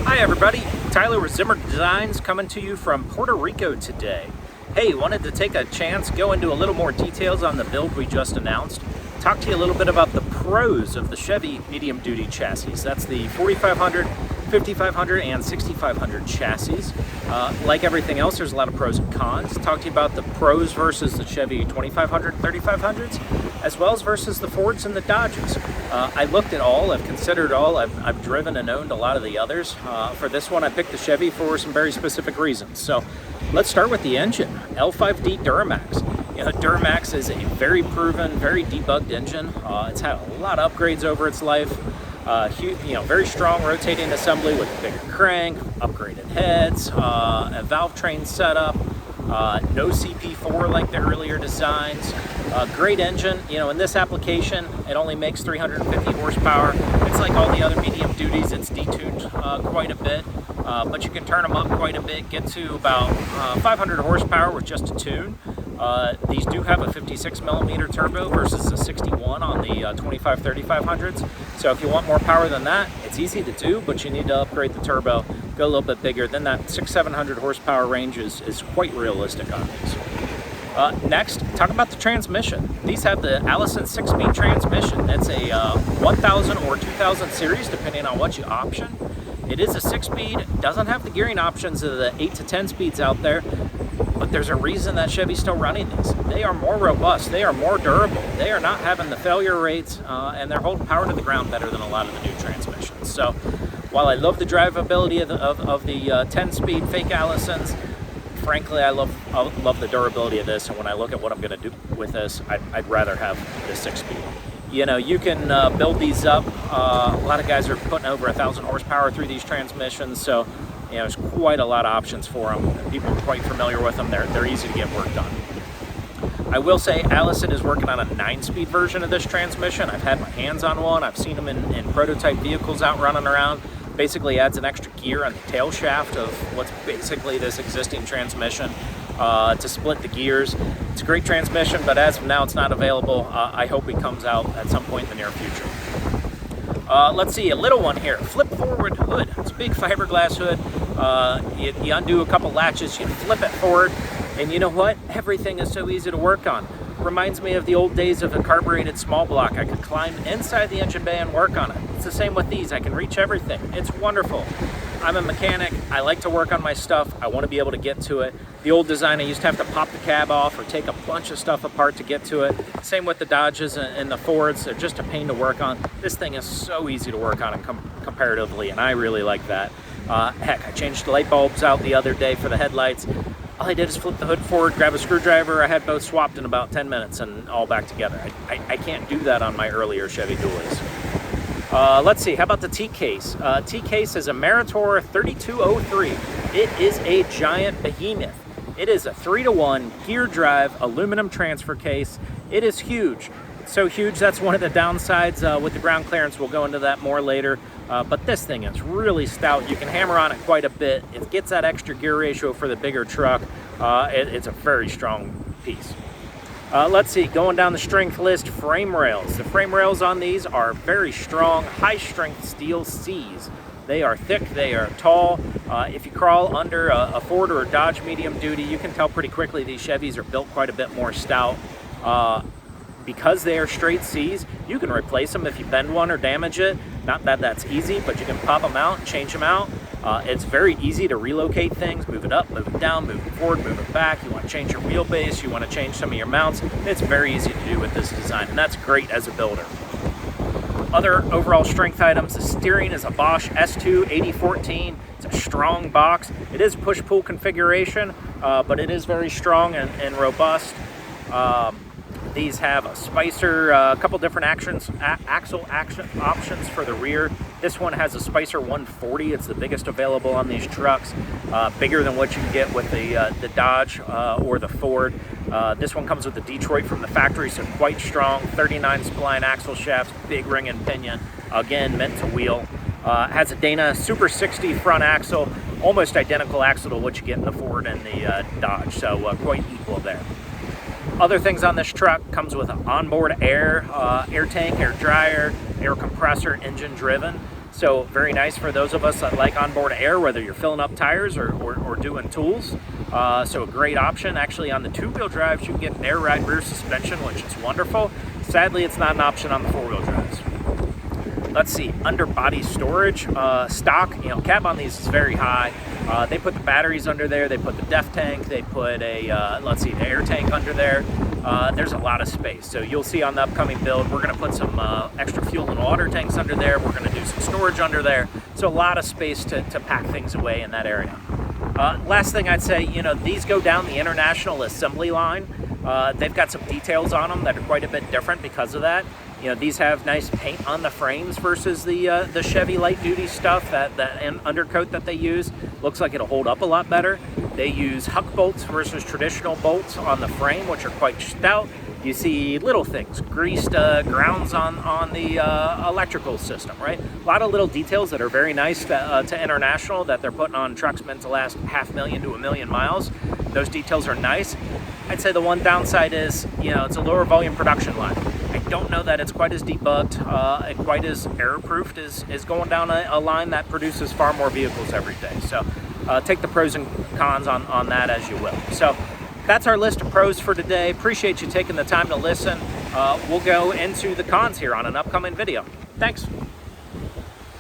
Hi everybody, Tyler with Zimmer Designs coming to you from Puerto Rico today. Hey, wanted to take a chance, go into a little more details on the build we just announced. Talk to you a little bit about the pros of the Chevy medium duty chassis. That's the 4500, 5500, and 6500 chassis. Like everything else, there's a lot of pros and cons. Talk to you about the pros versus the Chevy 2500, 3500s, as well as versus the Fords and the Dodges. I looked at all, I've considered all, I've driven and owned a lot of the others. For this one, I picked the Chevy for some very specific reasons. So let's start with the engine, L5D Duramax. You know, Duramax is a very proven, very debugged engine. It's had a lot of upgrades over its life. Very strong rotating assembly with a bigger crank, upgraded heads, a valve train setup, no CP4 like the earlier designs. Great engine. You know, in this application, it only makes 350 horsepower. It's like all the other medium duties, it's detuned quite a bit, but you can turn them up quite a bit, get to about 500 horsepower with just a tune. These do have a 56 millimeter turbo versus a 61 on the 3500s. So if you want more power than that, it's easy to do, but you need to upgrade the turbo, go a little bit bigger. Then that 600-700 horsepower range is quite realistic on these. Next, talk about the transmission. These have the Allison 6-speed transmission. It's a 1000 or 2000 series, depending on what you option. It is a 6-speed, doesn't have the gearing options of the 8 to 10 speeds out there, but there's a reason that Chevy's still running these. They are more robust, they are more durable, they are not having the failure rates, and they're holding power to the ground better than a lot of the new transmissions. So while I love the drivability of the 10-speed fake Allisons, frankly, I love the durability of this, and when I look at what I'm going to do with this, I'd rather have the 6-speed. You know, you can build these up. A lot of guys are putting over 1,000 horsepower through these transmissions, so you know, there's quite a lot of options for them. People are quite familiar with them. They're easy to get work done. I will say Allison is working on a 9-speed version of this transmission. I've had my hands on one. I've seen them in prototype vehicles out running around. Basically adds an extra gear on the tail shaft of what's basically this existing transmission to split the gears. It's a great transmission, but as of now, it's not available. I hope it comes out at some point in the near future. Let's see, a little one here, flip forward hood. It's a big fiberglass hood. You undo a couple latches, you flip it forward, and you know what? Everything is so easy to work on. Reminds me of the old days of a carbureted small block. I could climb inside the engine bay and work on it. It's the same with these. I can reach everything. It's wonderful. I'm a mechanic. I like to work on my stuff. I want to be able to get to it. The old design, I used to have to pop the cab off or take a bunch of stuff apart to get to it. Same with the Dodges and the Fords. They're just a pain to work on. This thing is so easy to work on comparatively, and I really like that. Heck, I changed the light bulbs out the other day for the headlights. All I did is flip the hood forward, grab a screwdriver. I had both swapped in about 10 minutes and all back together. I can't do that on my earlier Chevy Dualies. Let's see, how about the T-Case? T-Case is a Meritor 3203. It is a giant behemoth. It is a 3-to-1 gear drive aluminum transfer case. It is huge. It's so huge, that's one of the downsides with the ground clearance. We'll go into that more later. But this thing is really stout. You can hammer on it quite a bit. It gets that extra gear ratio for the bigger truck. It's a very strong piece. Let's see, going down the strength list, frame rails. The frame rails on these are very strong, high-strength steel Cs. They are thick, they are tall. If you crawl under a Ford or a Dodge medium duty, you can tell pretty quickly these Chevys are built quite a bit more stout. Because they are straight Cs, you can replace them if you bend one or damage it. Not that that's easy, but you can pop them out and change them out. It's very easy to relocate things, move it up, move it down, move it forward, move it back. You want to change your wheelbase, you want to change some of your mounts. It's very easy to do with this design, and that's great as a builder. Other overall strength items, the steering is a Bosch S2 8014. It's a strong box. It is push-pull configuration, but it is very strong and robust. These have a Spicer, a couple different axle options for the rear. This one has a Spicer 140. It's the biggest available on these trucks, bigger than what you can get with the Dodge or the Ford. This one comes with the Detroit from the factory, so quite strong. 39 spline axle shafts, big ring and pinion. Again, meant to wheel. Has a Dana Super 60 front axle, almost identical axle to what you get in the Ford and the Dodge, so quite equal there. Other things on this truck comes with an onboard air tank, air dryer, air compressor, engine driven. So very nice for those of us that like onboard air, whether you're filling up tires or doing tools. So a great option. Actually, on the two-wheel drives, you can get an air ride rear suspension, which is wonderful. Sadly, it's not an option on the four-wheel drives. Let's see, underbody storage, stock, cab on these is very high. They put the batteries under there, they put the def tank, they put a, let's see, the air tank under there. There's a lot of space. So you'll see on the upcoming build, we're gonna put some extra fuel and water tanks under there. We're gonna do some storage under there. So a lot of space to pack things away in that area. Last thing I'd say, these go down the International assembly line. They've got some details on them that are quite a bit different because of that. These have nice paint on the frames versus the Chevy light duty stuff. That undercoat that they use looks like it'll hold up a lot better. They use huck bolts versus traditional bolts on the frame, which are quite stout. You see little things, greased grounds on the electrical system, right? A lot of little details that are very nice to International that they're putting on trucks meant to last 500,000 to 1,000,000 miles. Those details are nice. I'd say the one downside is, it's a lower volume production line. I don't know that it's quite as debugged and quite as error-proofed as going down a line that produces far more vehicles every day. So take the pros and cons on that as you will. So that's our list of pros for today. Appreciate you taking the time to listen. We'll go into the cons here on an upcoming video. Thanks.